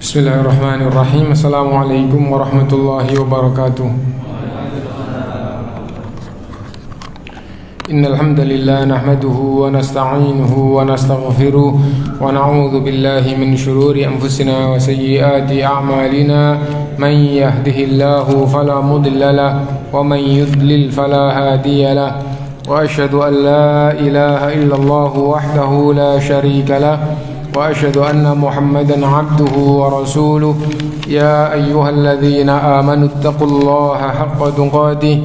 Bismillahirrahmanirrahim. Assalamualaikum warahmatullahi wabarakatuh. Innal hamdalillah nahmaduhu wa nasta'inuhu wa nastaghfiruh wa na'udzu billahi min shururi anfusina wa sayyiati a'malina. Man yahdihillahu fala mudilla lahu wa man yudlil fala hadiya lahu. Wa asyhadu an la ilaha illallah wahdahu la syarika lahu. وأشهد أن محمدا عبده ورسوله يا أيها الذين آمنوا اتقوا الله حق تقاته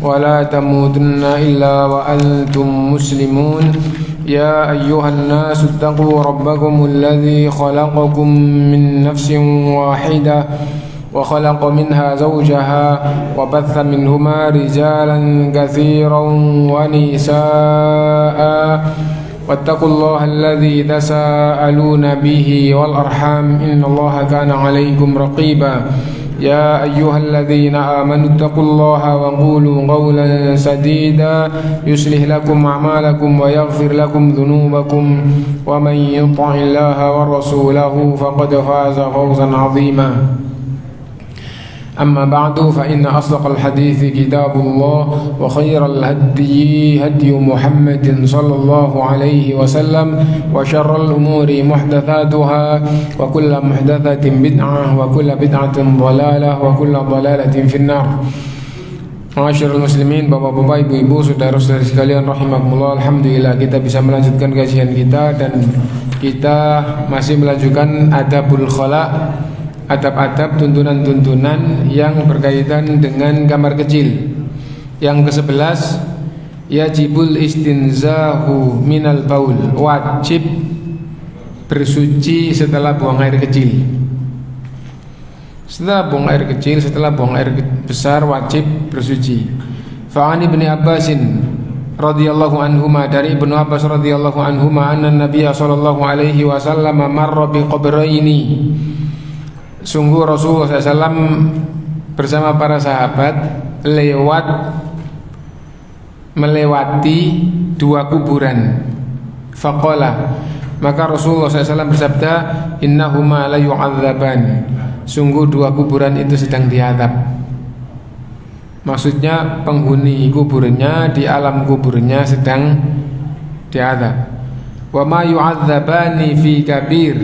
ولا تموتن إلا وأنتم مسلمون يا أيها الناس اتقوا ربكم الذي خلقكم من نفس واحدة وخلق منها زوجها وبث منهما رجالا كثيرا ونساء واتقوا الله الذي تساءلون به والأرحام إن الله كان عليكم رقيبا يا أيها الذين آمنوا اتقوا الله وقولوا قولا سديدا يصلح لكم أعمالكم ويغفر لكم ذنوبكم ومن يطع الله ورسوله فقد فاز فوزا عظيما أما بعد فإن أصدق الحديث كتاب الله وخير الهدي هدي محمد صلى الله عليه وسلم وشر الأمور محدثاتها وكل محدثة بدعة وكل بدعة ضلالة وكل ضلالة في النار. Ma'asyiral muslimin, bapak-bapak, ibu-ibu, saudara-saudari sekalian rahimakumullah. Alhamdulillah kita bisa melanjutkan kajian kita dan kita masih melanjutkan adabul khala, adab-adab, tuntunan-tuntunan yang berkaitan dengan kamar kecil. Yang ke-11, yajibul istinzahu minal baul, wajib bersuci setelah buang air kecil. Setelah buang air kecil, setelah buang air besar wajib bersuci. Fa'ani ibn Abbasin radhiyallahu anhuma, dari Ibnu Abbas radhiyallahu anhuma, anna Nabiya sallallahu alaihi wasallam marra bi qabraini. Sungguh Rasulullah SAW bersama para sahabat melewati dua kuburan. Faqala, maka Rasulullah SAW bersabda, innahuma la yu'adzaban, sungguh dua kuburan itu sedang diadab. Maksudnya penghuni kuburnya di alam kuburnya sedang diadab. Wa ma yu'adzabani fi kabir,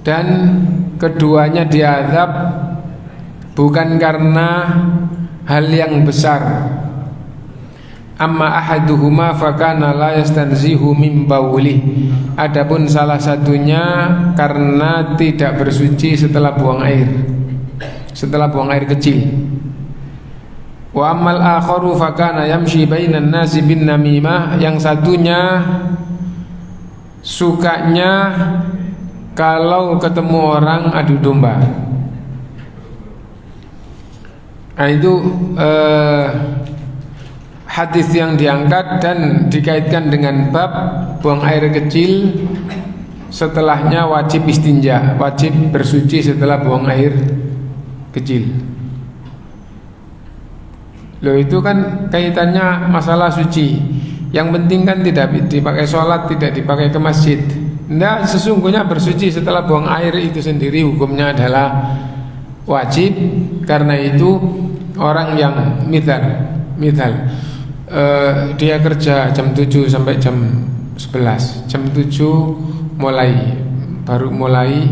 dan keduanya diazab bukan karena hal yang besar. Amma ahaduhuma fakana la yastanzihu min bauli, adapun salah satunya karena tidak bersuci setelah buang air, setelah buang air kecil. Wa ammal akharu fakana yamshi bainan nasi bin namimah, yang satunya sukanya kalau ketemu orang adu domba. Nah itu hadis yang diangkat dan dikaitkan dengan bab buang air kecil, setelahnya wajib istinja, wajib bersuci setelah buang air kecil. Loh, itu kan kaitannya masalah suci. Yang penting kan tidak dipakai sholat, tidak dipakai ke masjid. Nah, sesungguhnya bersuci setelah buang air itu sendiri hukumnya adalah wajib. Karena itu orang yang misal dia kerja jam 7 sampai jam 11, jam 7 baru mulai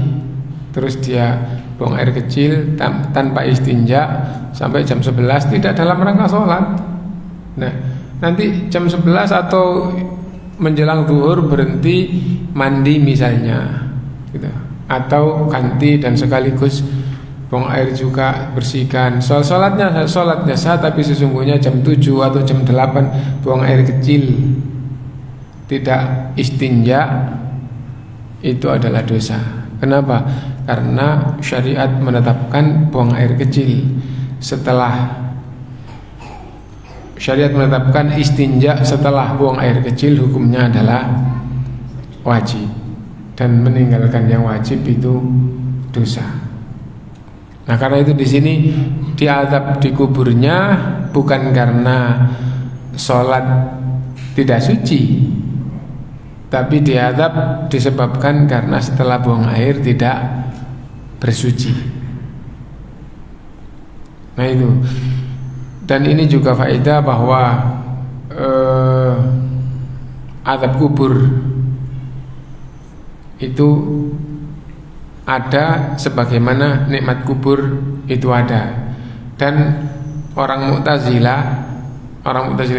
terus dia buang air kecil tanpa istinja sampai jam 11, tidak dalam rangka sholat. Nah, nanti jam 11 atau menjelang zuhur berhenti mandi misalnya gitu, atau ganti dan sekaligus buang air juga, bersihkan. Sholatnya sah, tapi sesungguhnya jam 7 atau jam 8 buang air kecil tidak istinja itu adalah dosa. Kenapa? Karena syariat menetapkan buang air kecil syariat menetapkan istinja setelah buang air kecil hukumnya adalah wajib, dan meninggalkan yang wajib itu dosa. Nah, karena itu di sini diadab di kuburnya bukan karena sholat tidak suci, tapi diadab disebabkan karena setelah buang air tidak bersuci. Nah itu. Dan ini juga faedah bahwa azab kubur itu ada sebagaimana nikmat kubur itu ada. Dan orang Mu'tazilah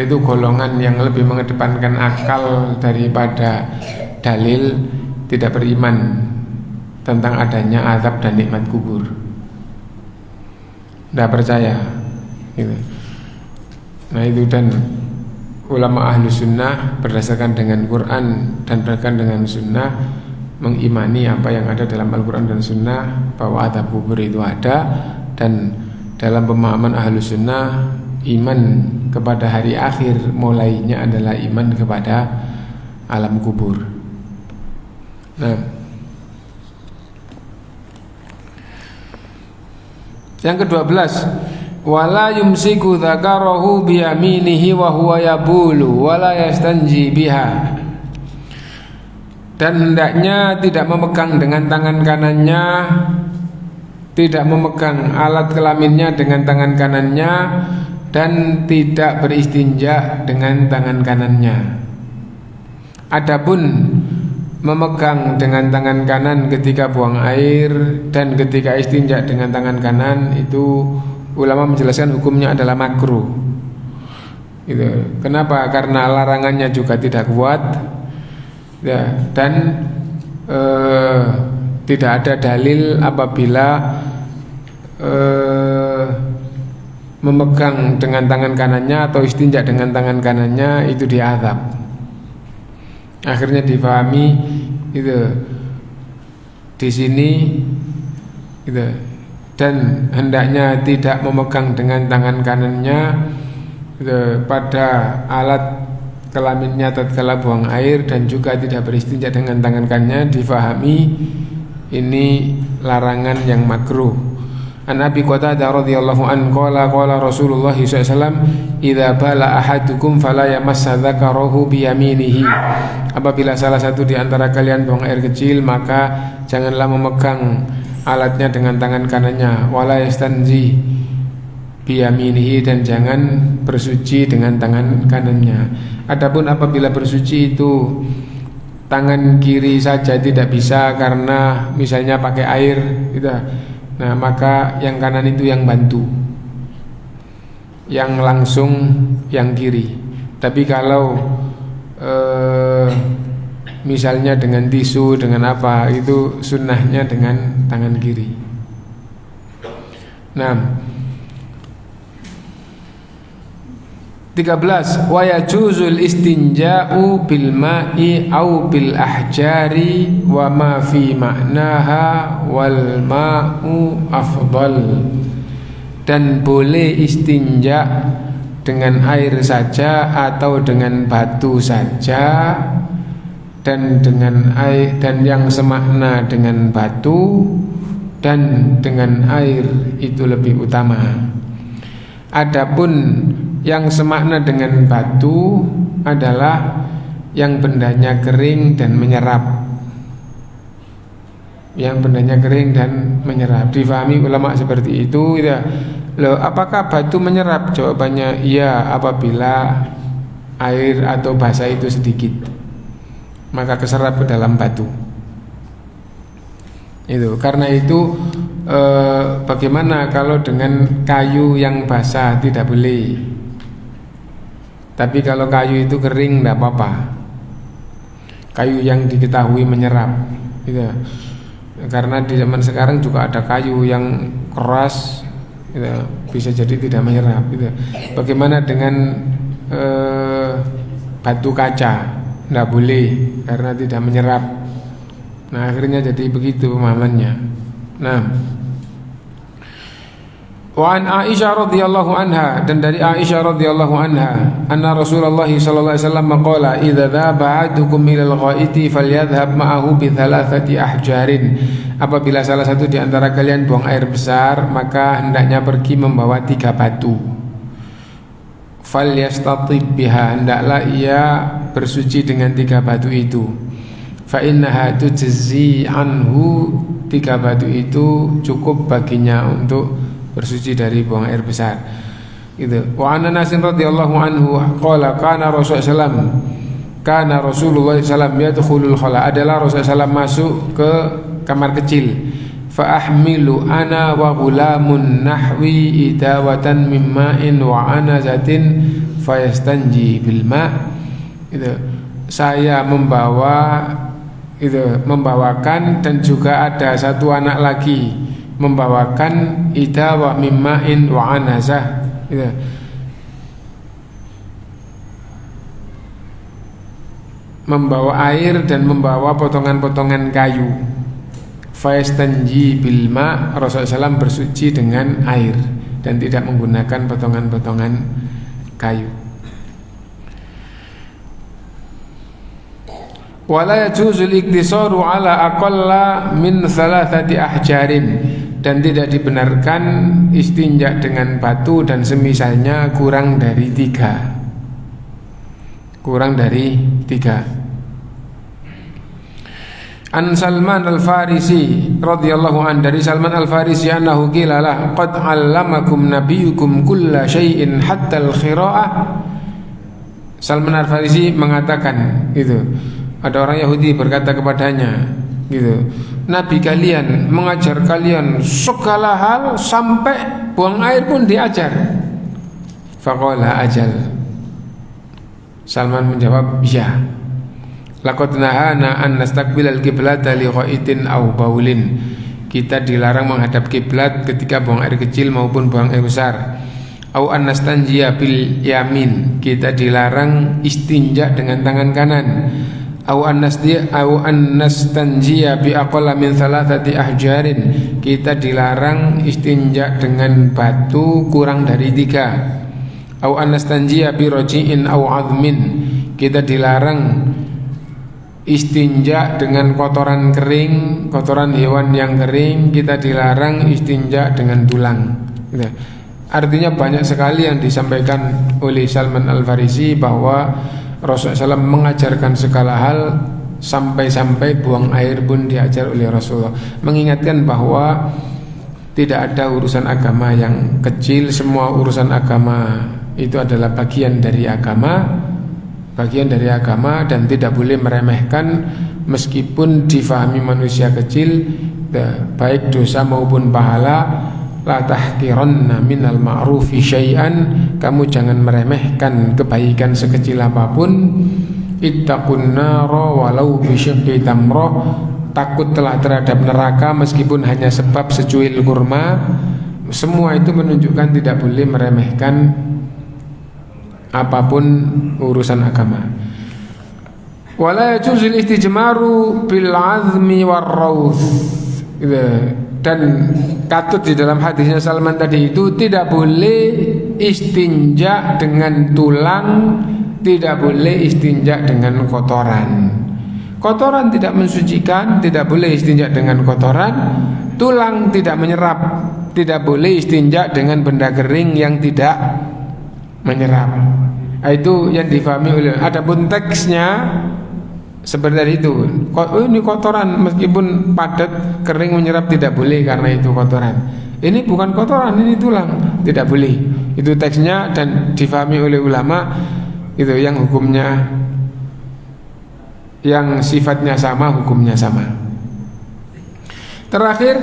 itu golongan yang lebih mengedepankan akal daripada dalil, tidak beriman tentang adanya azab dan nikmat kubur, tidak percaya gitu. Nah itu, dan ulama ahlu sunnah berdasarkan dengan Quran dan berdasarkan dengan sunnah mengimani apa yang ada dalam Al-Quran dan sunnah bahwa azab kubur itu ada. Dan dalam pemahaman ahlu sunnah, iman kepada hari akhir mulainya adalah iman kepada alam kubur. Nah, yang ke-12, wala yumsiku dzakarahu biyaminihi wa huwa yabulu wala yastanji biha. Dan hendaknya tidak memegang dengan tangan kanannya, tidak memegang alat kelaminnya dengan tangan kanannya, dan tidak beristinja dengan tangan kanannya. Adapun memegang dengan tangan kanan ketika buang air dan ketika istinja dengan tangan kanan, itu ulama menjelaskan hukumnya adalah makruh. Gitu. Kenapa? Karena larangannya juga tidak kuat, ya, dan tidak ada dalil apabila memegang dengan tangan kanannya atau istinja dengan tangan kanannya itu diazab. Akhirnya difahami itu di sini gitu. Dan hendaknya tidak memegang dengan tangan kanannya gitu, pada alat kelaminnya tatkala buang air, dan juga tidak beristinja dengan tangan kanannya, difahami ini larangan yang makruh. An Abi Qatadah radhiyallahu anhu qala Rasulullah sallallahu alaihi wasallam, idza bala ahadukum fala yamassa dzakarahu bi yaminihi. Apabila salah satu di antara kalian buang air kecil, maka janganlah memegang alatnya dengan tangan kanannya, wala yastanji bi yaminihi, dan jangan bersuci dengan tangan kanannya. Adapun apabila bersuci itu tangan kiri saja tidak bisa karena misalnya pakai air gitu. Nah, maka yang kanan itu yang bantu, yang langsung yang kiri. Tapi kalau misalnya dengan tisu, dengan apa, itu sunnahnya dengan tangan kiri. Nah, 13, wa yajuzul istinja'u bil ma'i au bil ahjari wa ma fi ma'naha wal ma'u afdal. Dan boleh istinja dengan air saja atau dengan batu saja, dan dengan air, dan yang semakna dengan batu dan dengan air itu lebih utama. Adapun yang semakna dengan batu adalah yang bendanya kering dan menyerap. Yang bendanya kering dan menyerap. Difahami ulama seperti itu ya. Loh, apakah batu menyerap? Jawabannya iya, apabila air atau basa itu sedikit, maka keserap ke dalam batu. Itu karena itu bagaimana kalau dengan kayu yang basah? Tidak boleh. Tapi kalau kayu itu kering tidak apa-apa. Kayu yang diketahui menyerap gitu. Karena di zaman sekarang juga ada kayu yang keras gitu, bisa jadi tidak menyerap gitu. Bagaimana dengan batu kaca? Tidak boleh karena tidak menyerap. Nah, akhirnya jadi begitu pemahamannya. Nah, wa an Aisyah radhiyallahu anha, dan dari Aisyah radhiyallahu anha, anna Rasulullah sallallahu alaihi wasallam qala, idza dhaba ahadukum ilal ghaiti falyadhhab ma'ahu bi thalathati ahjarin. Apabila salah satu di antara kalian buang air besar, maka hendaknya pergi membawa 3 batu. Falyastatib biha, hendaklah ia bersuci dengan 3 batu itu. Fa innaha tujzi anhu 3 batu itu cukup baginya untuk bersuci dari buang air besar. Gitu. Wa Anas radhiyallahu anhu qala kana Rasulullah sallallahu yadkhulul khala, adalah Rasulullah SAW masuk ke kamar kecil. Fa ahmilu ana wa ghulamun nahwi idawatan mimma'in wa anazatin fayastanji bil ma'. Gitu. Saya membawakan dan juga ada satu anak lagi membawakan idawa mimma'in wa anazah. Gitu. Membawa air dan membawa potongan-potongan kayu. Fayastanji bil ma', Rasulullah SAW bersuci dengan air dan tidak menggunakan potongan-potongan kayu. Wala yajuzul iktisaru ala aqalla min 3 ahjarin, dan tidak dibenarkan istinja dengan batu dan semisalnya kurang dari 3. An Salman Al-Farisi radhiyallahu an, dari Salman Al-Farisi annahu qila lah qad 'allamakum nabiyyukum kulla syai'in hatta al-khira'ah. Salman Al-Farisi mengatakan gitu, ada orang Yahudi berkata kepadanya gitu, Nabi kalian mengajar kalian segala hal sampai buang air pun diajar. Faqala ajal. Salman menjawab, ya. Laqad nahana an nastaqbilal qiblata li ghaitin aw baulin. Kita dilarang menghadap kiblat ketika buang air kecil maupun buang air besar. Au an nastanjiya bil yamin. Kita dilarang istinja dengan tangan kanan. Au an nastanjiya bi aqalla min 3 ahjarin. Kita dilarang istinja dengan batu kurang dari 3. Au an nastanjiya bi raji'in au 'azmin. Kita dilarang istinja dengan kotoran kering, kotoran hewan yang kering. Kita dilarang istinja dengan tulang. Gitu. Artinya banyak sekali yang disampaikan oleh Salman Al-Farisi bahwa Rasulullah SAW mengajarkan segala hal, sampai-sampai buang air pun diajar oleh Rasulullah. Mengingatkan bahwa tidak ada urusan agama yang kecil, semua urusan agama itu adalah bagian dari agama, dan tidak boleh meremehkan meskipun difahami manusia kecil, baik dosa maupun pahala. La tahqiranna minal ma'rufi syai'an, kamu jangan meremehkan kebaikan sekecil apapun. Ittaqun nara walau bisyiqqi tamrah, takutlah terhadap neraka meskipun hanya sebab secuil kurma. Semua itu menunjukkan tidak boleh meremehkan apapun urusan agama. Wala yajuzul istijmaru bil azmi war rawth. Dan katut di dalam hadisnya Salman tadi itu, tidak boleh istinja dengan tulang, tidak boleh istinja dengan kotoran. Kotoran tidak mensucikan, tidak boleh istinja dengan kotoran. Tulang tidak menyerap, tidak boleh istinja dengan benda kering yang tidak menyerap. Itu yang difahami oleh. Adapun teksnya seperti itu, ini kotoran meskipun padat, kering, menyerap, tidak boleh karena itu kotoran. Ini bukan kotoran, ini tulang, tidak boleh. Itu teksnya dan difahami oleh ulama itu, yang hukumnya, yang sifatnya sama, hukumnya sama. Terakhir,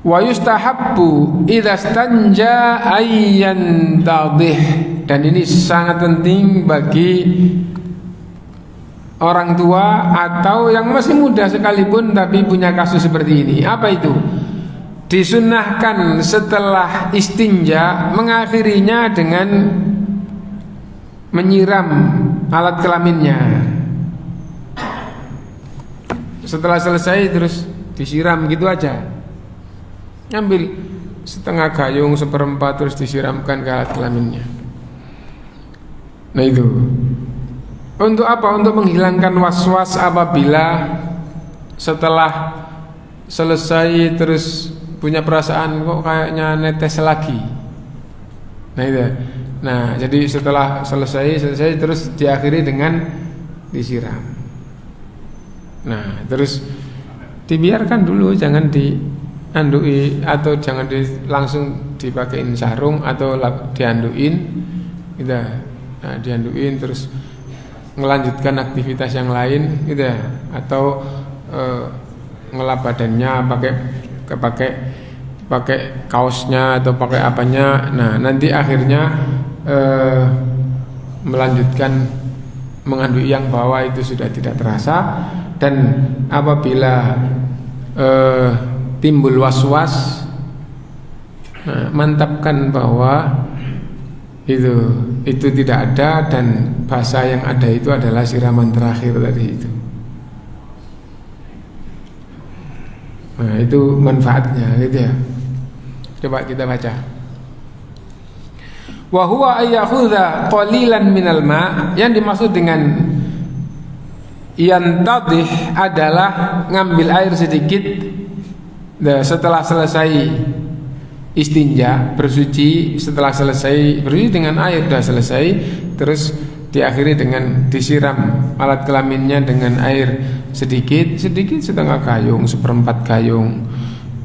wa yustahabbu idza stanja ayyan tadih, dan ini sangat penting bagi orang tua atau yang masih muda sekalipun tapi punya kasus seperti ini. Apa itu? Disunnahkan setelah istinja mengakhirinya dengan menyiram alat kelaminnya. Setelah selesai terus disiram gitu aja. Ambil setengah gayung, 1/4 terus disiramkan ke alat kelaminnya. Nah itu. Untuk apa? Untuk menghilangkan was-was apabila setelah selesai terus punya perasaan kok kayaknya netes lagi. Nah itu. Nah, jadi setelah selesai terus diakhiri dengan disiram. Nah, terus dibiarkan dulu, jangan diandui atau jangan langsung dipakein sarung atau dianduin gitu. Nah, dianduin terus melanjutkan aktivitas yang lain gitu, atau ngelap badannya pakai kaosnya atau pakai apanya. Nah, nanti akhirnya melanjutkan mengandui yang bawah itu sudah tidak terasa. Dan apabila timbul was-was, nah, mantapkan bahwa itu tidak ada, dan bahasa yang ada itu adalah siraman terakhir tadi itu. Nah, itu manfaatnya gitu ya. Coba kita baca. Wa huwa ayyakhudha qalilan minal ma', yang dimaksud dengan yantadih adalah ngambil air sedikit setelah selesai istinja, bersuci. Setelah selesai bersuci dengan air sudah selesai, terus diakhiri dengan disiram alat kelaminnya dengan air sedikit setengah gayung, seperempat gayung,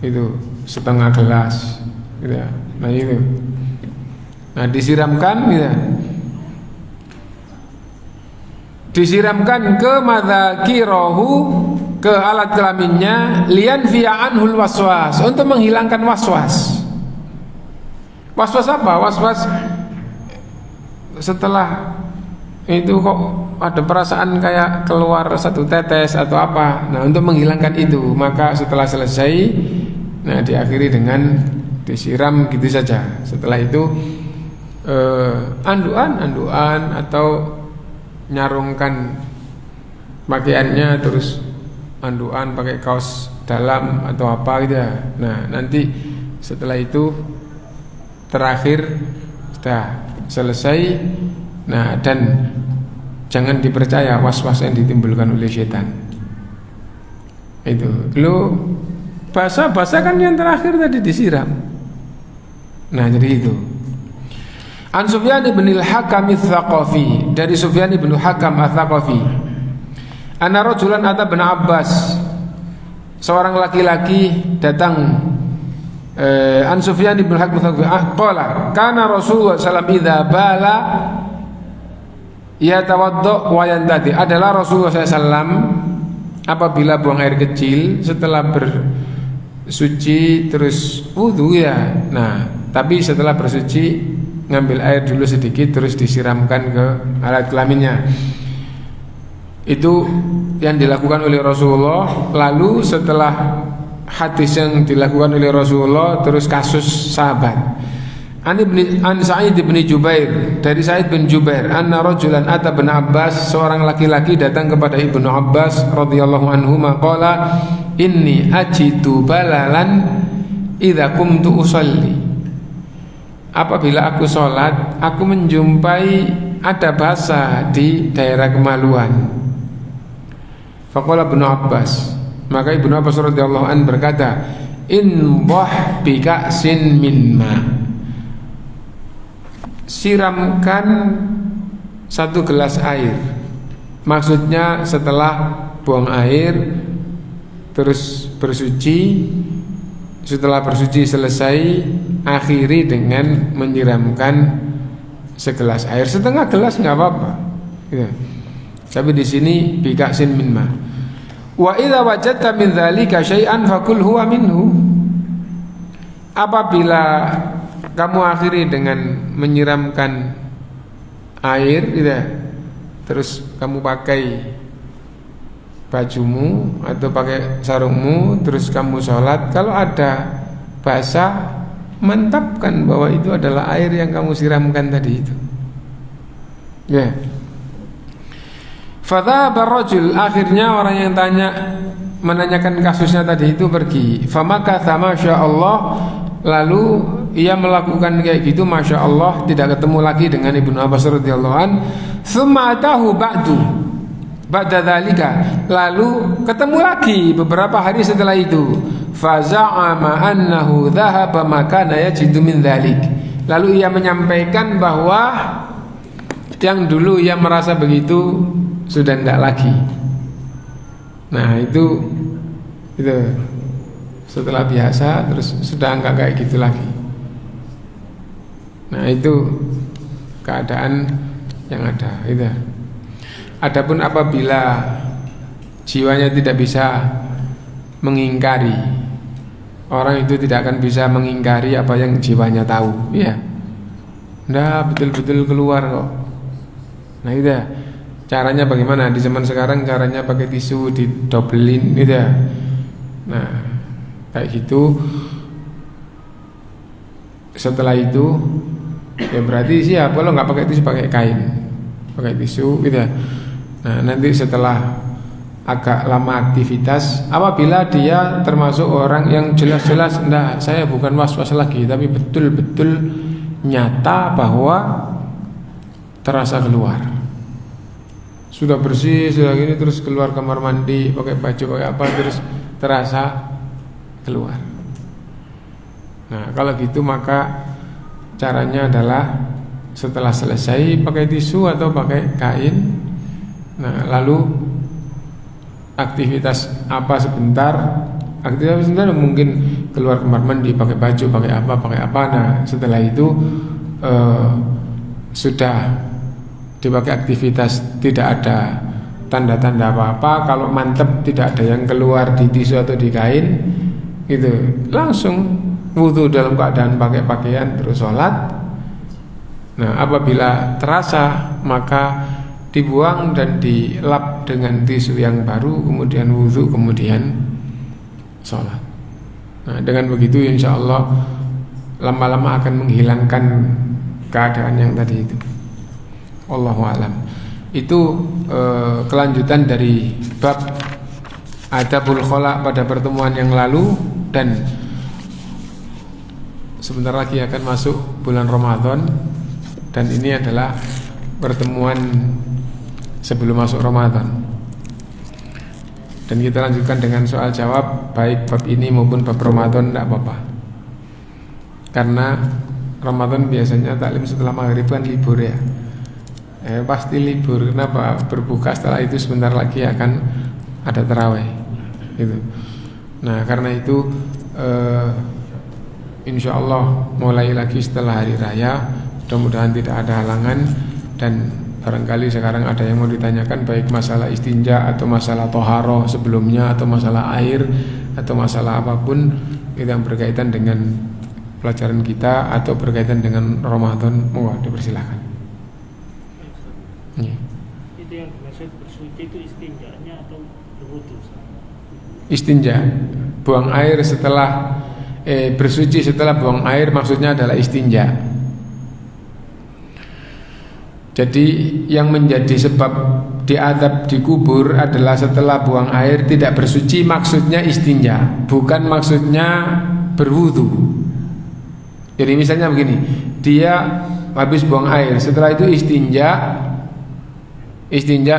itu setengah gelas gitu ya. Nah itu, nah disiramkan gitu, disiramkan ke madzakirahu, ke alat kelaminnya, lian fi'anhul waswas, untuk menghilangkan waswas. Waswas apa? Waswas setelah itu kok ada perasaan kayak keluar satu tetes atau apa. Nah, untuk menghilangkan itu, maka setelah selesai, nah diakhiri dengan disiram gitu saja. Setelah itu anduan atau nyarungkan pakaiannya, terus anduan pakai kaos dalam atau apa gitu ya. Nah, nanti setelah itu terakhir sudah selesai. Nah, dan jangan dipercaya was-was yang ditimbulkan oleh setan. Itu lo basah kan yang terakhir tadi disiram. Nah, jadi itu. An Sufyan bin al-Hakam ats-Tsaqafi, dari Sufyan bin Hakam ats-Tsaqafi, anna rajulan ata bin Abbas, seorang laki-laki datang. An Sufyan bin Hakam ats-Tsaqafi qala kana Rasulullah sallallahu alaihi wasallam idza bala yatawadda wa yantadi, adalah Rasulullah SAW apabila buang air kecil setelah bersuci terus wudu ya. Nah, tapi setelah bersuci ngambil air dulu sedikit terus disiramkan ke alat kelaminnya. Itu yang dilakukan oleh Rasulullah. Lalu setelah hadis yang dilakukan oleh Rasulullah, terus kasus sahabat. An Sa'id bin Jubair, dari Sa'id bin Jubair, anna rajulan ata bin Abbas, seorang laki-laki datang kepada Ibnu Abbas radhiyallahu anhu, maqala inni ajidu balalan idza qumtu usolli, apabila aku sholat aku menjumpai ada basah di daerah kemaluan. Faqala Ibnu Abbas, maka Ibnu Abbas radhiyallahu anhu berkata, indhah bi ka'sin min ma', siramkan satu gelas air. Maksudnya setelah buang air terus bersuci, setelah bersuci selesai akhiri dengan menyiramkan segelas air. Setengah gelas nggak apa-apa ya. Tapi di sini bika'sin min ma. Wa idza wajadta min dzalika syai'an fakul huwa minhu, apabila kamu akhiri dengan menyiramkan air gitu, terus kamu pakai bajumu atau pakai sarungmu, terus kamu sholat, kalau ada basah mantapkan bahwa itu adalah air yang kamu siramkan tadi itu ya. Fadhaba rajul, akhirnya orang yang menanyakan kasusnya tadi itu pergi. Famakatha masyaallah, lalu ia melakukan kayak gitu, masya Allah, tidak ketemu lagi dengan Ibnu Abbas radhiyallahu an. Tsumma atahu ba'da dzalika, lalu ketemu lagi beberapa hari setelah itu. Fa za'ama annahu dhahaba makana yajidu min dzalik, lalu ia menyampaikan bahwa yang dulu ia merasa begitu sudah tidak lagi. Nah, itu Gitu. Setelah biasa terus sudah enggak kayak gitu lagi. Nah, itu keadaan yang ada, gitu. Adapun apabila jiwanya tidak bisa mengingkari, orang itu tidak akan bisa mengingkari apa yang jiwanya tahu, ya. Nah, betul-betul keluar kok. Nah, itu ya. Caranya bagaimana? Di zaman sekarang caranya pakai tisu didobelin, gitu ya. Nah, kayak gitu. Setelah itu ya berarti siapa? Kalau nggak pakai tisu pakai kain, pakai tisu, gitu ya. Nah, nanti setelah agak lama aktivitas, apabila dia termasuk orang yang jelas-jelas, enggak, saya bukan was-was lagi, tapi betul-betul nyata bahwa terasa keluar, sudah bersih, sudah gini, terus keluar kamar mandi, pakai baju, pakai apa, terus terasa keluar. Nah, kalau gitu maka caranya adalah setelah selesai pakai tisu atau pakai kain. Nah, lalu aktivitas apa sebentar, aktivitas sebentar mungkin keluar kamar mandi, pakai baju, pakai apa. Nah, setelah itu sudah dipakai aktivitas, tidak ada tanda-tanda apa-apa. Kalau mantep tidak ada yang keluar di tisu atau di kain, gitu, langsung wudu dalam keadaan pakai pakaian terus sholat. Nah, apabila terasa maka dibuang dan dilap dengan tisu yang baru, kemudian wudu, kemudian sholat. Nah, dengan begitu insya Allah lama-lama akan menghilangkan keadaan yang tadi itu. Wallahu a'lam. Itu kelanjutan dari bab adabul khala pada pertemuan yang lalu, dan sebentar lagi akan masuk bulan Ramadan, dan ini adalah pertemuan sebelum masuk Ramadan. Dan kita lanjutkan dengan soal jawab, baik bab ini maupun bab Ramadan, tidak apa-apa. Karena Ramadan biasanya taklim setelah maghrib kan libur ya. Pasti libur. Kenapa? Berbuka setelah itu sebentar lagi akan ada tarawih, gitu. Nah, karena itu insya Allah mulai lagi setelah hari raya. Mudah-mudahan tidak ada halangan. Dan barangkali sekarang ada yang mau ditanyakan, baik masalah istinja atau masalah toharoh sebelumnya, atau masalah air, atau masalah apapun yang berkaitan dengan pelajaran kita atau berkaitan dengan Ramadan, mohon dipersilakan. Itu yang dimaksud bersuci itu istinjanya atau berwudu? Istinja, buang air setelah bersuci setelah buang air, maksudnya adalah istinja. Jadi yang menjadi sebab diadab di kubur adalah setelah buang air tidak bersuci, maksudnya istinja, bukan maksudnya berwudu. Jadi misalnya begini, dia habis buang air, setelah itu istinja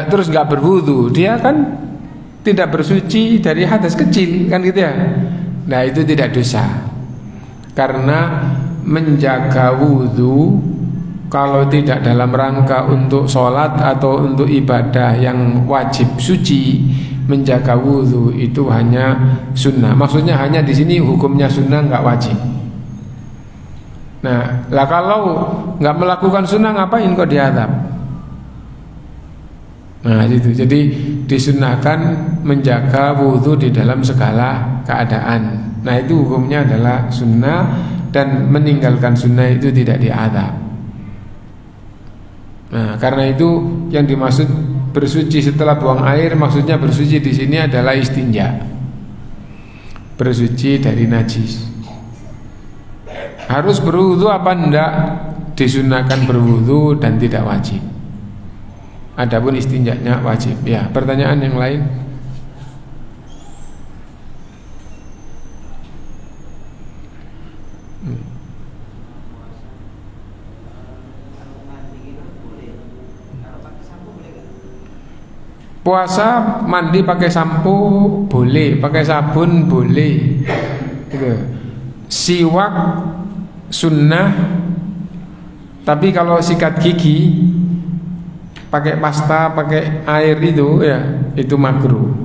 terus nggak berwudu, dia kan tidak bersuci dari hadas kecil, kan gitu ya. Nah, itu tidak dosa, karena menjaga wudu kalau tidak dalam rangka untuk sholat atau untuk ibadah yang wajib suci, menjaga wudu itu hanya sunnah. Maksudnya hanya di sini hukumnya sunnah, nggak wajib. Nah, lah kalau nggak melakukan sunnah ngapain kok diadab? Nah, itu. Jadi disunnahkan menjaga wudu di dalam segala keadaan. Nah, itu hukumnya adalah sunnah, dan meninggalkan sunnah itu tidak diadab. Nah, karena itu yang dimaksud bersuci setelah buang air, maksudnya bersuci di sini adalah istinja, bersuci dari najis. Harus berwudu apa enggak? Disunahkan berwudu dan tidak wajib. Adapun istinjanya wajib. Ya, pertanyaan yang lain? Puasa mandi pakai sampo boleh, pakai sabun boleh, gitu. Siwak sunnah, tapi kalau sikat gigi pakai pasta, pakai air itu ya, itu makruh.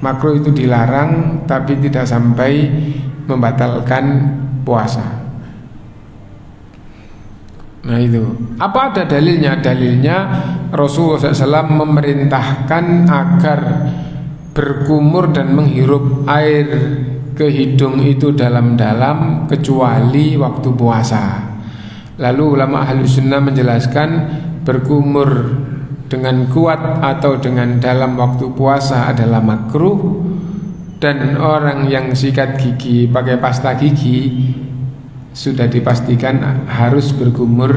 Makruh itu dilarang tapi tidak sampai membatalkan puasa. Nah itu, apa ada dalilnya? Dalilnya Rasulullah SAW memerintahkan agar berkumur dan menghirup air ke hidung itu dalam-dalam kecuali waktu puasa. Lalu ulama Ahlus Sunnah menjelaskan berkumur dengan kuat atau dengan dalam waktu puasa adalah makruh, dan orang yang sikat gigi pakai pasta gigi sudah dipastikan harus berkumur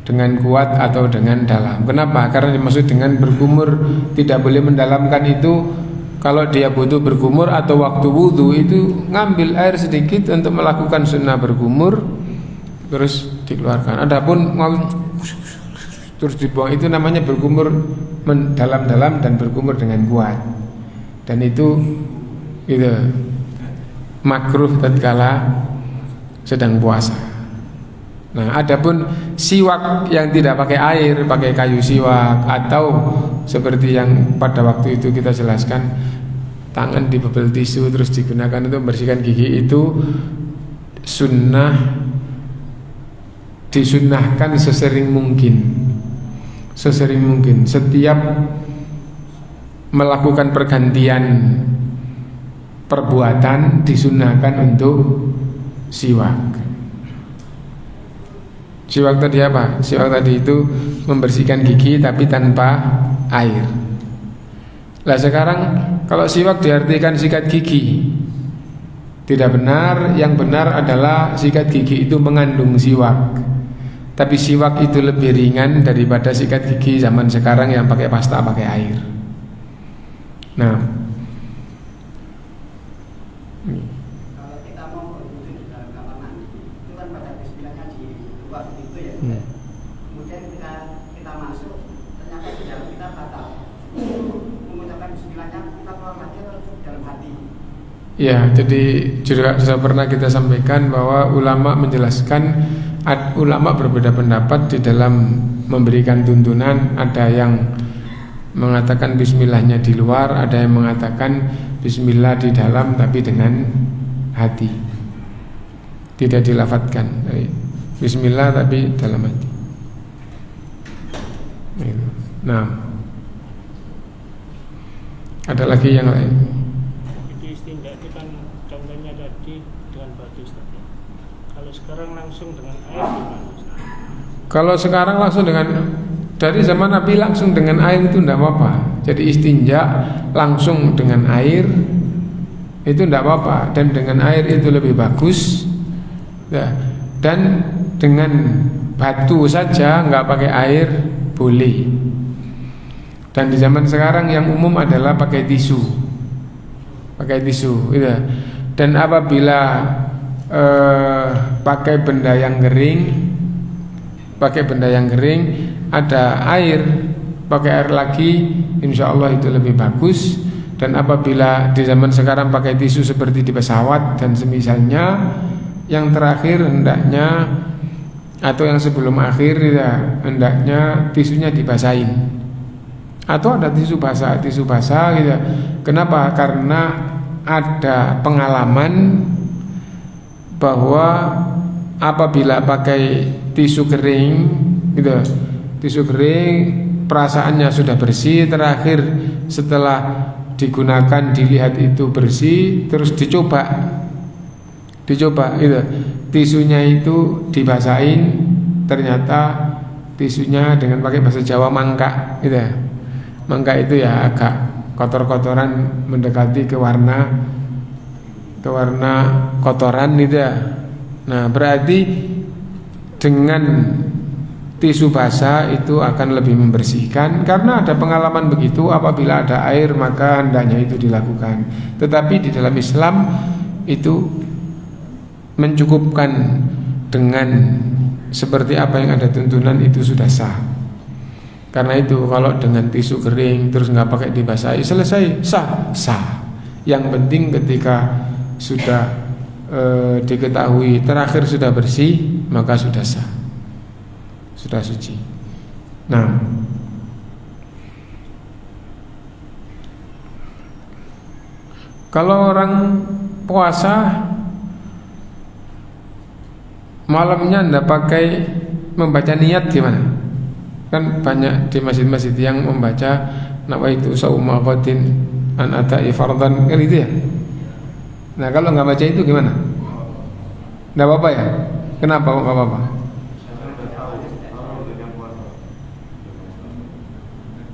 dengan kuat atau dengan dalam. Kenapa? Karena dimaksud dengan berkumur tidak boleh mendalamkan itu kalau dia butuh berkumur atau waktu wudhu itu ngambil air sedikit untuk melakukan sunnah berkumur terus dikeluarkan. Adapun terus dibuang itu namanya berkumur mendalam-dalam dan berkumur dengan kuat. Dan itu makruh tatkala sedang puasa. Nah, adapun siwak yang tidak pakai air, pakai kayu siwak atau seperti yang pada waktu itu kita jelaskan, tangan dibebel tisu terus digunakan untuk membersihkan gigi, itu disunnahkan sesering mungkin. Sesering mungkin setiap melakukan pergantian perbuatan disunnahkan untuk siwak. Siwak tadi apa? Siwak tadi itu membersihkan gigi tapi tanpa air. Lah sekarang kalau siwak diartikan sikat gigi, tidak benar. Yang benar adalah sikat gigi itu mengandung siwak. Tapi siwak itu lebih ringan daripada sikat gigi zaman sekarang yang pakai pasta, pakai air. Nah, kalau kita mau berwudu di dalam kamar mandi, itu kan baca bismillahnya di luar pintu ya. Kemudian kita masuk, ternyata di dalam kita batal. Mengucapkan bismillahnya, kita keluar lagi atau di dalam hati? ya, jadi juga sudah pernah kita sampaikan bahwa ulama menjelaskan, ulama berbeda pendapat di dalam memberikan tuntunan. Ada yang mengatakan bismillahnya di luar, ada yang mengatakan bismillah di dalam tapi dengan hati, tidak dilafadzkan. Bismillah tapi dalam hati. Nah, ada lagi yang lain. Jadi istinja itu kan contohnya tadi dengan batu, kalau sekarang langsung dengan air gimana? Kalau sekarang langsung dengan, dari zaman Nabi langsung dengan air itu tidak apa-apa. Jadi istinja langsung dengan air itu tidak apa-apa, dan dengan air itu lebih bagus ya. Dan dengan batu saja nggak pakai air boleh. Dan di zaman sekarang yang umum adalah pakai tisu, ya. Dan apabila pakai benda yang kering, ada air, pakai air lagi, insya Allah itu lebih bagus. Dan apabila di zaman sekarang pakai tisu seperti di pesawat dan semisalnya, yang terakhir hendaknya, atau yang sebelum akhir ya, hendaknya tisunya dibasahin. Atau ada tisu basah gitu. Kenapa? Karena ada pengalaman bahwa apabila pakai tisu kering gitu, tisu kering perasaannya sudah bersih, terakhir setelah digunakan dilihat itu bersih, terus dicoba gitu, tisunya itu dibasahin, ternyata tisunya dengan pakai bahasa Jawa mangkak gitu. Mangkak itu ya agak kotor-kotoran, mendekati ke warna kotoran gitu ya. Nah, berarti dengan tisu basah itu akan lebih membersihkan, karena ada pengalaman begitu. Apabila ada air maka hendaknya itu dilakukan. Tetapi di dalam Islam itu mencukupkan dengan seperti apa yang ada tuntunan, itu sudah sah. Karena itu kalau dengan tisu kering terus nggak pakai dibasahi, selesai, sah. Yang penting ketika sudah diketahui terakhir sudah bersih, maka sudah sah, sudah suci. Nah, Kalau orang puasa malamnya ndak pakai membaca niat gimana? Kan banyak di masjid-masjid yang membaca nawaitu sauma ghadin an ata'i fardhan, kan itu ya. Nah kalau nggak baca itu gimana? Nggak apa-apa ya? Kenapa nggak apa-apa?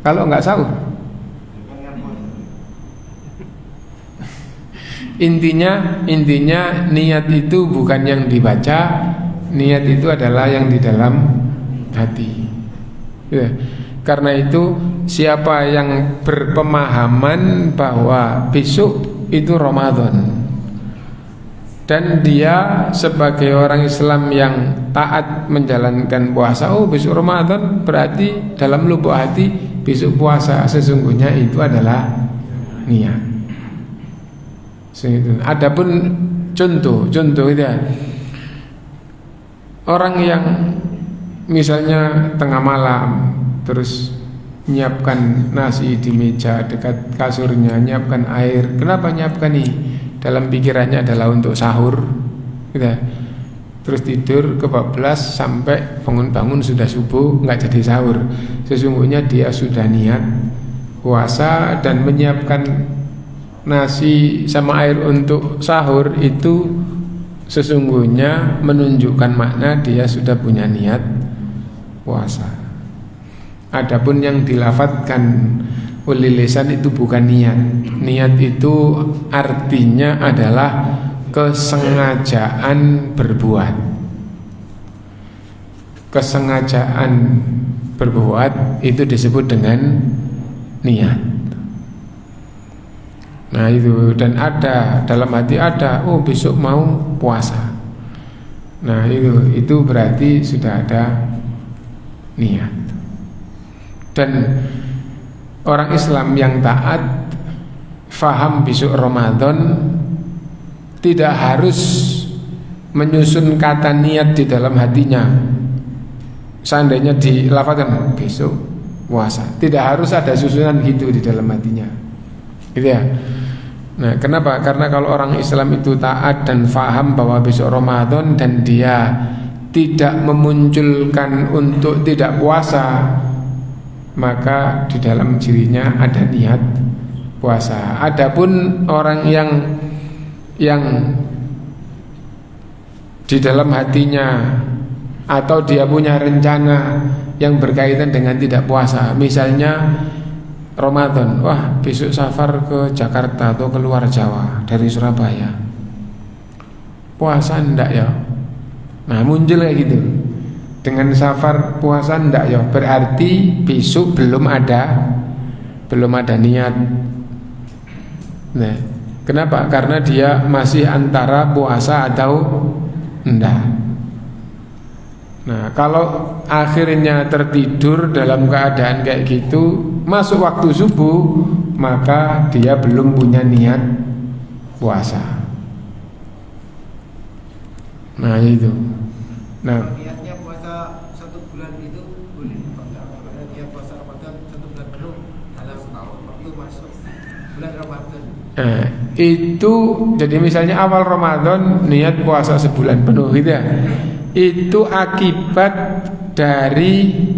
Kalau nggak sahur, intinya niat itu bukan yang dibaca, niat itu adalah yang di dalam hati. Ya. Karena itu siapa yang berpemahaman bahwa besok itu Ramadan dan dia sebagai orang Islam yang taat menjalankan puasa, oh besok Ramadan, berarti dalam lubuk hati besok puasa, sesungguhnya itu adalah niat. Adapun contoh itu ya, orang yang misalnya tengah malam terus nyiapkan nasi di meja dekat kasurnya, nyiapkan air. Kenapa nyiapkan nih? Dalam pikirannya adalah untuk sahur, gitu. Terus tidur kebablas sampai bangun-bangun sudah subuh, nggak jadi sahur. Sesungguhnya dia sudah niat puasa dan menyiapkan nasi sama air untuk sahur itu sesungguhnya menunjukkan makna dia sudah punya niat puasa. Adapun yang dilafadzkan oleh lisan itu bukan niat. Niat itu artinya adalah kesengajaan berbuat. Kesengajaan berbuat itu disebut dengan niat. Nah itu, dan ada dalam hati ada, oh besok mau puasa. Nah itu berarti sudah ada niat. Dan orang Islam yang taat faham besok Ramadan tidak harus menyusun kata niat di dalam hatinya. Seandainya dilafazkan besok puasa, tidak harus ada susunan gitu di dalam hatinya, gitu ya. Nah kenapa? Karena kalau orang Islam itu taat dan faham bahwa besok Ramadan dan dia tidak memunculkan untuk tidak puasa, maka di dalam dirinya ada niat puasa. Adapun orang yang di dalam hatinya atau dia punya rencana yang berkaitan dengan tidak puasa, misalnya Ramadan, wah besok safar ke Jakarta atau ke luar Jawa dari Surabaya, puasa enggak ya? Nah muncul kayak gitu, dengan safar puasa enggak ya, berarti besok belum ada niat. Nah kenapa? Karena dia masih antara puasa atau enggak. Nah kalau akhirnya tertidur dalam keadaan kayak gitu, masuk waktu subuh, maka dia belum punya niat puasa. Nah itu. Nah niatnya puasa 1 bulan itu boleh karena dia puasa Ramadan 1 bulan penuh dalam setahun waktu masuk bulan Ramadan. Nah, itu jadi misalnya awal Ramadan niat puasa sebulan penuh gitu ya. Itu akibat dari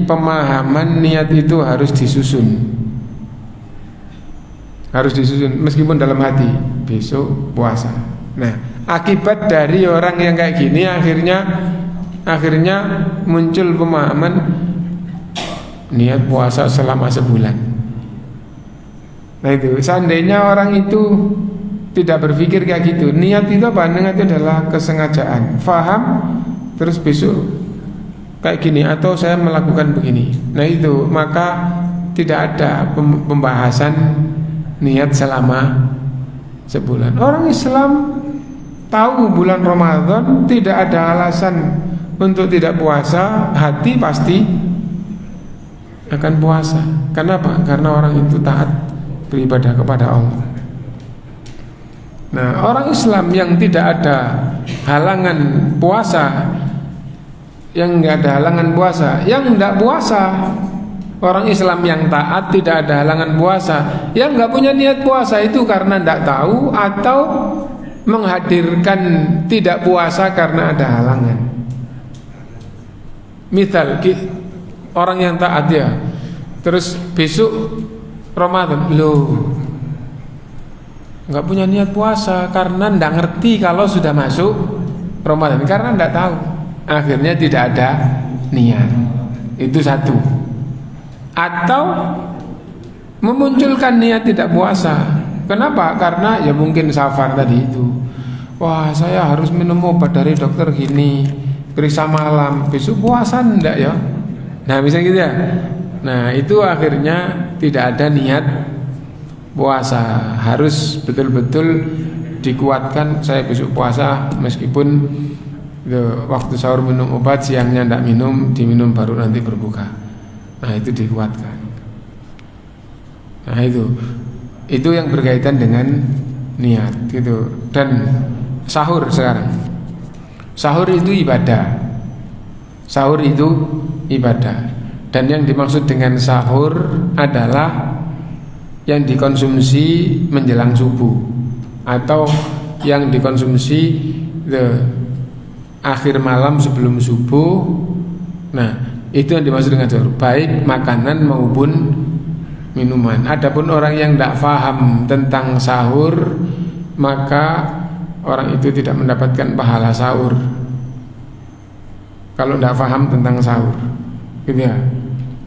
pemahaman niat itu harus disusun. Harus disusun meskipun dalam hati besok puasa. Nah, akibat dari orang yang kayak gini akhirnya muncul pemahaman niat puasa selama sebulan. Nah itu, seandainya orang itu tidak berpikir kayak gitu, niat itu apa? Niat itu adalah kesengajaan, faham, terus besok kayak gini atau saya melakukan begini. Nah itu, maka tidak ada pembahasan niat selama sebulan. Orang Islam tahu bulan Ramadan, tidak ada alasan untuk tidak puasa, hati pasti akan puasa. Kenapa? Karena orang itu taat beribadah kepada Allah. Nah, orang Islam yang tidak ada halangan puasa, yang nggak ada halangan puasa, yang tidak puasa Orang Islam yang taat tidak ada halangan puasa. Yang nggak punya niat puasa itu karena tidak tahu atau menghadirkan tidak puasa karena ada halangan. Misal orang yang taat ya, terus besok Ramadan, loh nggak punya niat puasa karena nggak ngerti kalau sudah masuk Ramadan, karena nggak tahu, akhirnya tidak ada niat. Itu satu. Atau memunculkan niat tidak puasa. Kenapa? Karena ya mungkin safar tadi itu. Wah, saya harus minum obat dari dokter gini, periksa malam, besok puasa enggak ya? Nah, bisa gitu ya. Nah, itu akhirnya tidak ada niat puasa. Harus betul-betul dikuatkan, saya besok puasa meskipun waktu sahur minum obat, siangnya enggak minum, diminum baru nanti berbuka. Nah, itu dikuatkan. Nah, itu yang berkaitan dengan niat gitu. Dan sahur sekarang, sahur itu ibadah. Sahur itu ibadah. Dan yang dimaksud dengan sahur adalah yang dikonsumsi menjelang subuh atau yang dikonsumsi akhir malam sebelum subuh. Nah, itu yang dimaksud dengan sahur, baik makanan maupun minuman. Adapun orang yang tidak paham tentang sahur, maka orang itu tidak mendapatkan pahala sahur. Kalau tidak paham tentang sahur, gitu ya.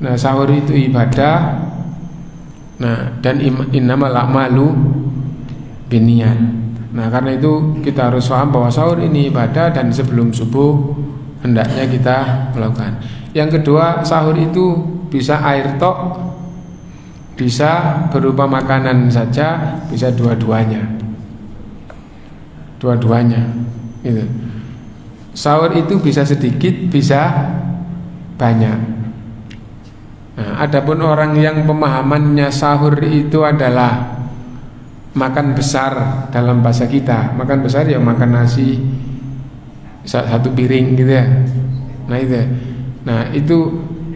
Nah, sahur itu ibadah. Nah, dan innamal a'malu binniyat. Nah, karena itu kita harus paham bahwa sahur ini ibadah dan sebelum subuh hendaknya kita melakukan. Yang kedua, sahur itu bisa air tok, bisa berupa makanan saja, bisa dua-duanya. Dua-duanya gitu. Sahur itu bisa sedikit, bisa banyak. Nah, adapun orang yang pemahamannya sahur itu adalah makan besar dalam bahasa kita, makan besar ya makan nasi satu piring gitu ya. Nah, itu. Nah, itu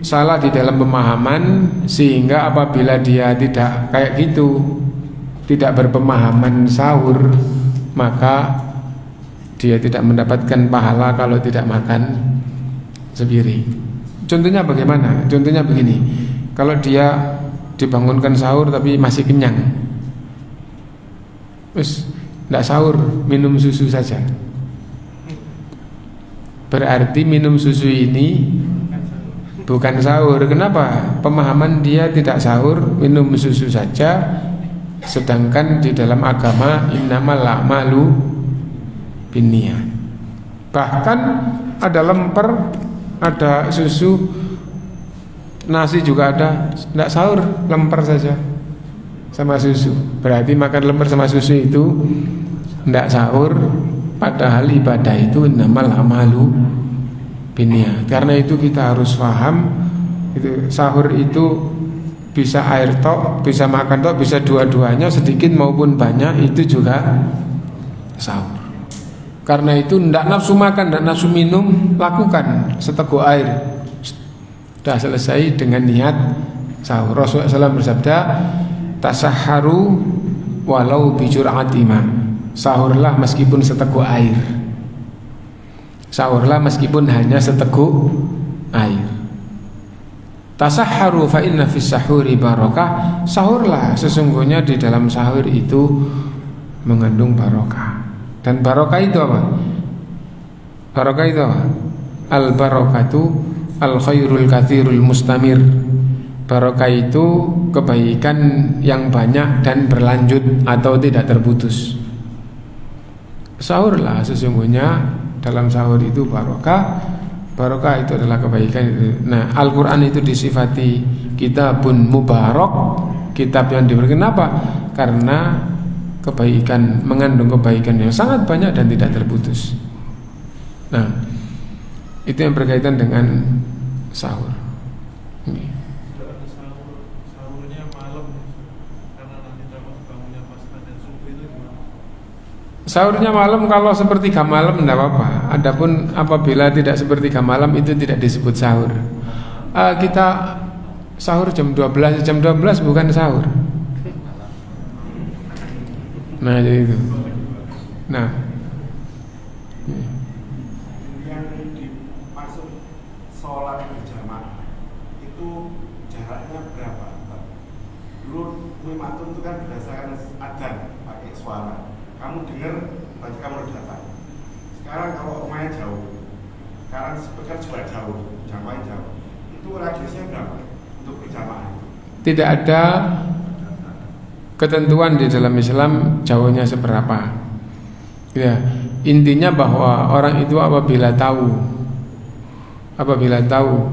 salah di dalam pemahaman, sehingga apabila dia tidak kayak gitu, tidak berpemahaman sahur, maka dia tidak mendapatkan pahala kalau tidak makan sepiring. Contohnya bagaimana? Contohnya begini, kalau dia dibangunkan sahur tapi masih kenyang, terus tidak sahur, minum susu saja, berarti minum susu ini bukan sahur. Kenapa? Pemahaman dia tidak sahur, minum susu saja. Sedangkan di dalam agama innamal a'malu binniyat. Bahkan ada lemper, ada susu, nasi juga ada, tidak sahur, lemper saja sama susu. Berarti makan lemper sama susu itu tidak sahur. Padahal ibadah itu innamal a'malu binniyat. Karena itu kita harus paham, itu sahur itu bisa air tok, bisa makan tok, bisa dua-duanya, sedikit maupun banyak, itu juga sahur. Karena itu tidak nafsu makan, tidak nafsu minum, lakukan seteguk air, sudah selesai dengan niat sahur. Rasulullah SAW bersabda, tasahharu walau bijur'ati ma. Sahurlah meskipun seteguk air. Sahurlah meskipun hanya seteguk air. Tasahharu fa inna fis sahuri barakah. Sahurlah, sesungguhnya di dalam sahur itu mengandung barokah. Dan barokah itu apa? Barokah itu apa? Al barakatu al khairul katsirul mustamir. Barokah itu kebaikan yang banyak dan berlanjut atau tidak terputus. Sahurlah, sesungguhnya dalam sahur itu barokah. Barokah itu adalah kebaikan itu. Nah, Al-Quran itu disifati kitabun mubarak, kitab yang diberi. Kenapa? Karena kebaikan, mengandung kebaikan yang sangat banyak dan tidak terputus. Nah, itu yang berkaitan dengan sahur. Sahurnya malam, karena nanti bangunnya pas azan subuh itu gimana? Sahurnya malam, kalau sepertiga malam tidak apa-apa. Adapun apabila tidak sepertiga malam, itu tidak disebut sahur. Kita Sahur jam 12, jam 12 bukan sahur. Nah, jadi itu. Nah, yang dimaksud sholat berjamaah itu jaraknya berapa? Dulu Muimatun itu kan berdasarkan adzan pakai suara. Kamu dengar, berarti kamu udah datang. Sekarang kalau rumahnya jauh, sekarang speaker juga jauh, jangkauannya jauh. Itu radiusnya berapa untuk berjamaah? Tidak ada ketentuan di dalam Islam jauhnya seberapa. Ya, intinya bahwa orang itu apabila tahu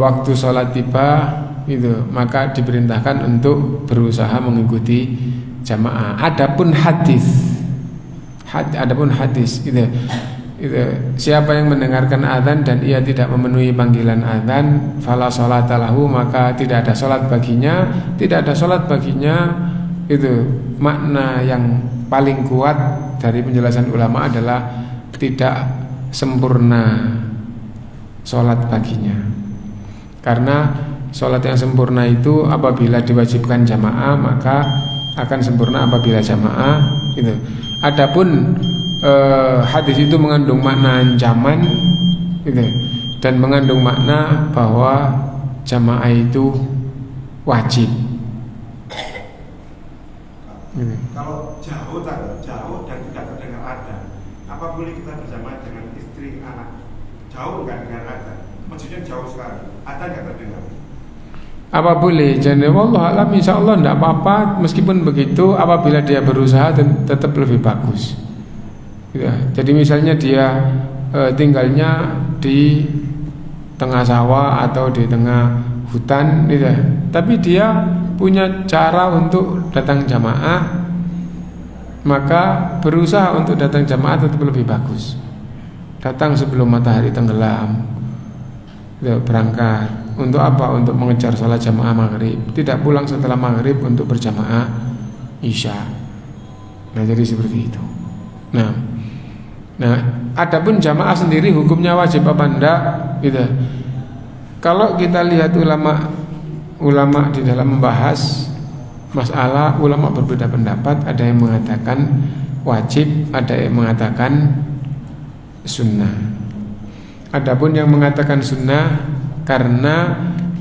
waktu sholat tiba itu, maka diperintahkan untuk berusaha mengikuti jamaah. Adapun hadis gitu, siapa yang mendengarkan azan dan ia tidak memenuhi panggilan azan, fala sholata lahu, maka tidak ada sholat baginya. Tidak ada sholat baginya, itu makna yang paling kuat dari penjelasan ulama adalah tidak sempurna sholat baginya. Karena sholat yang sempurna itu apabila diwajibkan jamaah, maka akan sempurna apabila jamaah gitu. Adapun hadis itu mengandung makna ancaman gitu, dan mengandung makna bahwa jamaah itu wajib. Kalau jauh dan tidak terdengar adzan, apa boleh kita berjamaah dengan istri anak? Jauh nggak dengar adzan, maksudnya jauh sekali, adzan nggak terdengar. Apa boleh? Jadi wallah alam, insyaallah tidak apa-apa. Meskipun begitu, apabila dia berusaha tetap lebih bagus. Ya, jadi misalnya dia tinggalnya di tengah sawah atau di tengah hutan, gitu. Tapi dia punya cara untuk datang jamaah, maka berusaha untuk datang jamaah tetap lebih bagus. Datang sebelum matahari tenggelam, ya, berangkat. Untuk apa? Untuk mengejar sholat jamaah maghrib. Tidak pulang setelah maghrib untuk berjamaah isya. Nah, jadi seperti itu. Nah, adapun jamaah sendiri hukumnya wajib apa enggak gitu. Kalau kita lihat ulama di dalam membahas masalah, ulama berbeda pendapat. Ada yang mengatakan wajib, ada yang mengatakan sunnah. Adapun yang mengatakan sunnah, karena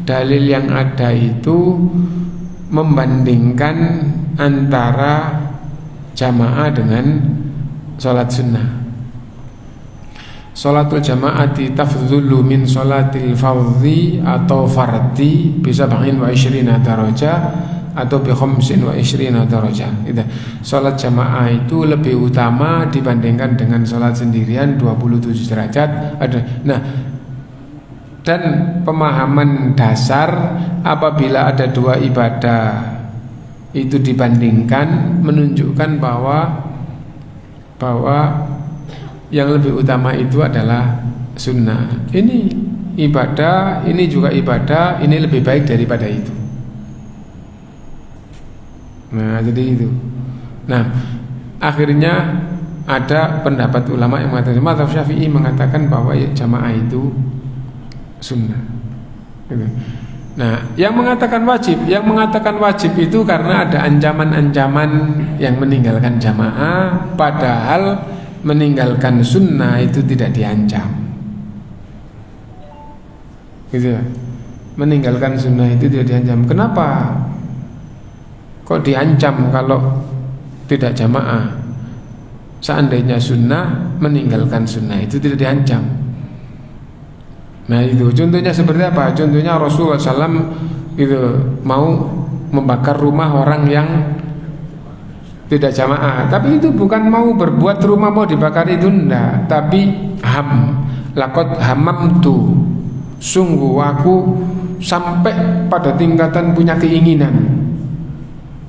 dalil yang ada itu membandingkan antara jamaah dengan sholat sunnah. Sholatul jamaati tafdhulu min sholatil fardhi atau fardhi bisa bangin wa isyrina daraja atau bi khamsin wa isyrina daraja. Sholat jamaah itu lebih utama dibandingkan dengan sholat sendirian 27 derajat. Nah, dan pemahaman dasar apabila ada dua ibadah itu dibandingkan menunjukkan bahwa yang lebih utama itu adalah sunnah. Ini ibadah, ini juga ibadah, ini lebih baik daripada itu. Nah, jadi itu. Nah, akhirnya ada pendapat ulama yang mengatakan, mazhab Syafi'i mengatakan bahwa jamaah itu sunnah. Nah, yang mengatakan wajib itu karena ada ancaman-ancaman yang meninggalkan jamaah, padahal meninggalkan sunnah itu tidak diancam. Gitu ya. Meninggalkan sunnah itu tidak diancam. Kenapa? Kok diancam kalau tidak jamaah? Seandainya sunnah, meninggalkan sunnah itu tidak diancam. Nah, itu contohnya seperti apa? Contohnya Rasulullah SAW itu mau membakar rumah orang yang tidak jamaah. Tapi itu bukan mau berbuat rumah mau dibakar itu, enggak. Tapi laqad hamamtu, sungguh aku sampai pada tingkatan punya keinginan.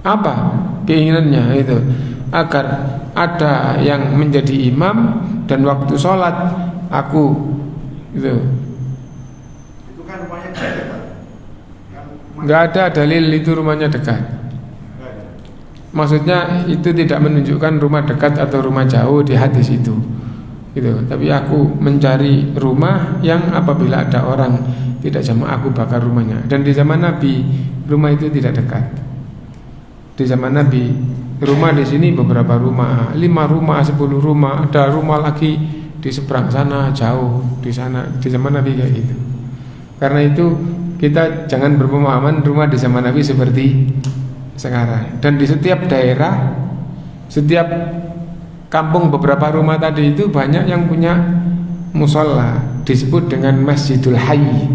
Apa keinginannya? Itu agar ada yang menjadi imam dan waktu sholat aku itu. Nggak ada dalil itu rumahnya dekat. Maksudnya itu tidak menunjukkan rumah dekat atau rumah jauh di hadis itu. Gitu. Tapi aku mencari rumah yang apabila ada orang tidak jamak Abu Bakar rumahnya. Dan di zaman Nabi rumah itu tidak dekat. Di zaman Nabi rumah di sini beberapa rumah, 5 rumah, 10 rumah, ada rumah lagi di seberang sana jauh di sana. Di zaman Nabi kayak gitu. Karena itu kita jangan berpemahaman rumah di zaman Nabi seperti sekarang. Dan di setiap daerah, setiap kampung beberapa rumah tadi itu banyak yang punya musola, disebut dengan Masjidul Hayy,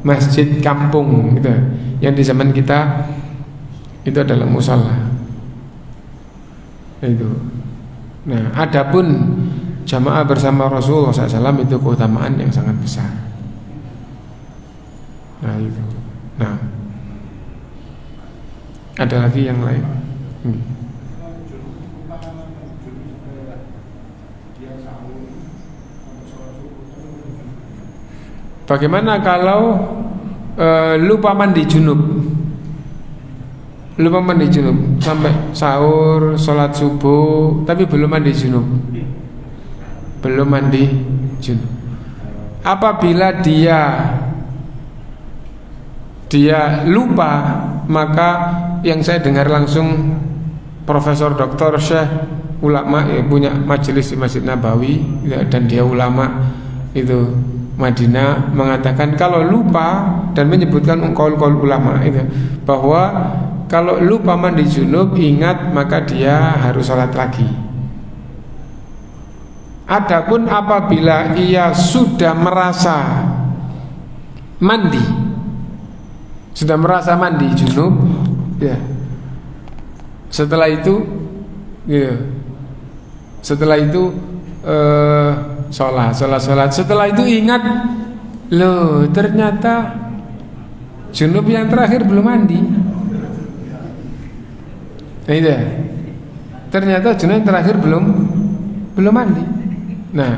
masjid kampung gitu. Yang di zaman kita itu adalah musola. Itu. Nah, adapun jamaah bersama Rasulullah SAW itu keutamaan yang sangat besar. Nah itu. Nah, ada lagi yang lain. Bagaimana kalau lupa mandi junub? Lupa mandi junub sampai sahur, sholat subuh, tapi belum mandi junub. Belum mandi junub. Apabila dia lupa, maka yang saya dengar langsung Profesor Dr. Syekh ulama punya majelis di Masjid Nabawi dan dia ulama itu Madinah mengatakan kalau lupa dan menyebutkan qaul-qaul ulama itu bahwa kalau lupa mandi junub ingat maka dia harus sholat lagi. Adapun apabila ia sudah merasa mandi junub ya, setelah itu sholat. Setelah itu ingat, loh ternyata junub yang terakhir belum mandi. Nah itu ya. Ternyata junub yang terakhir belum mandi. Nah,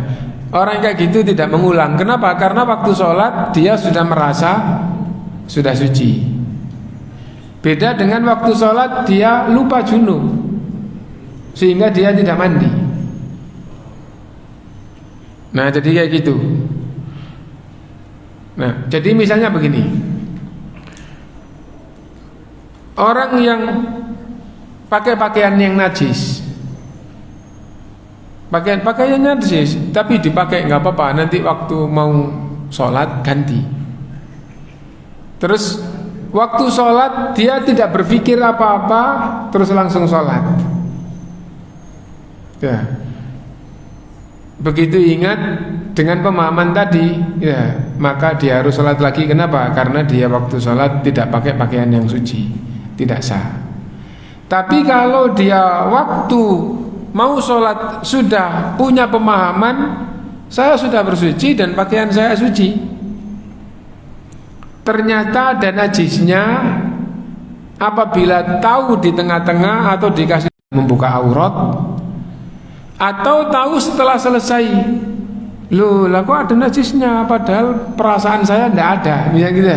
orang kayak gitu tidak mengulang. Kenapa? Karena waktu sholat dia sudah merasa sudah suci. Beda dengan waktu sholat dia lupa junub sehingga dia tidak mandi. Nah jadi kayak gitu. Nah jadi misalnya begini, orang yang pakai pakaian yang najis, pakaiannya najis tapi dipakai nggak apa-apa, nanti waktu mau sholat ganti. Terus waktu sholat dia tidak berpikir apa-apa, terus langsung sholat ya. Begitu ingat dengan pemahaman tadi ya, maka dia harus sholat lagi. Kenapa? Karena dia waktu sholat tidak pakai pakaian yang suci, tidak sah. Tapi kalau dia waktu mau sholat sudah punya pemahaman, saya sudah bersuci dan pakaian saya suci, ternyata ada najisnya, apabila tahu di tengah-tengah atau dikasih membuka aurat, atau tahu setelah selesai, loh lah kok ada najisnya padahal perasaan saya tidak ada, misalnya gitu,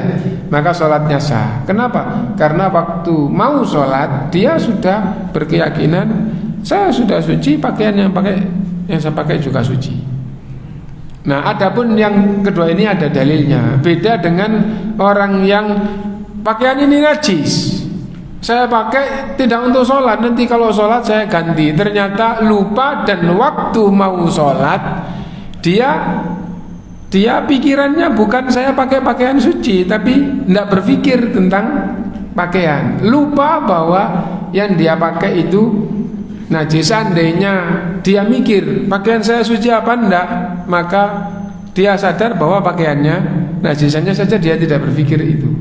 maka sholatnya sah. Kenapa? Karena waktu mau sholat dia sudah berkeyakinan saya sudah suci, pakaian yang saya pakai juga suci. Nah adapun yang kedua ini ada dalilnya. Beda dengan orang yang pakaian ini najis, saya pakai tidak untuk sholat, nanti kalau sholat saya ganti. Ternyata lupa dan waktu mau sholat dia pikirannya bukan saya pakai pakaian suci, tapi tidak berpikir tentang pakaian. Lupa bahwa yang dia pakai itu najis. Seandainya dia mikir pakaian saya suci apa enggak, maka dia sadar bahwa pakaiannya najisannya saja, dia tidak berpikir itu.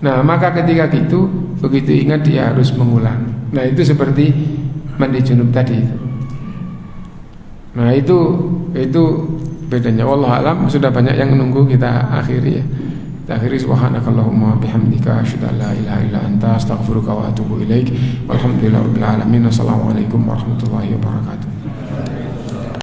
Nah maka ketika gitu, begitu ingat dia harus mengulang. Nah itu seperti mandi junub tadi itu. Nah itu bedanya. Wallahu alam. Sudah banyak yang menunggu, kita akhiri ya. Kita akhiri. Subhanakallahumma bihamdika asyhadu an la ilaha illa anta astaghfiruka wa atubu ilaik. Walhamdulillahirabbil alamin. Wassalamualaikum warahmatullahi wabarakatuh.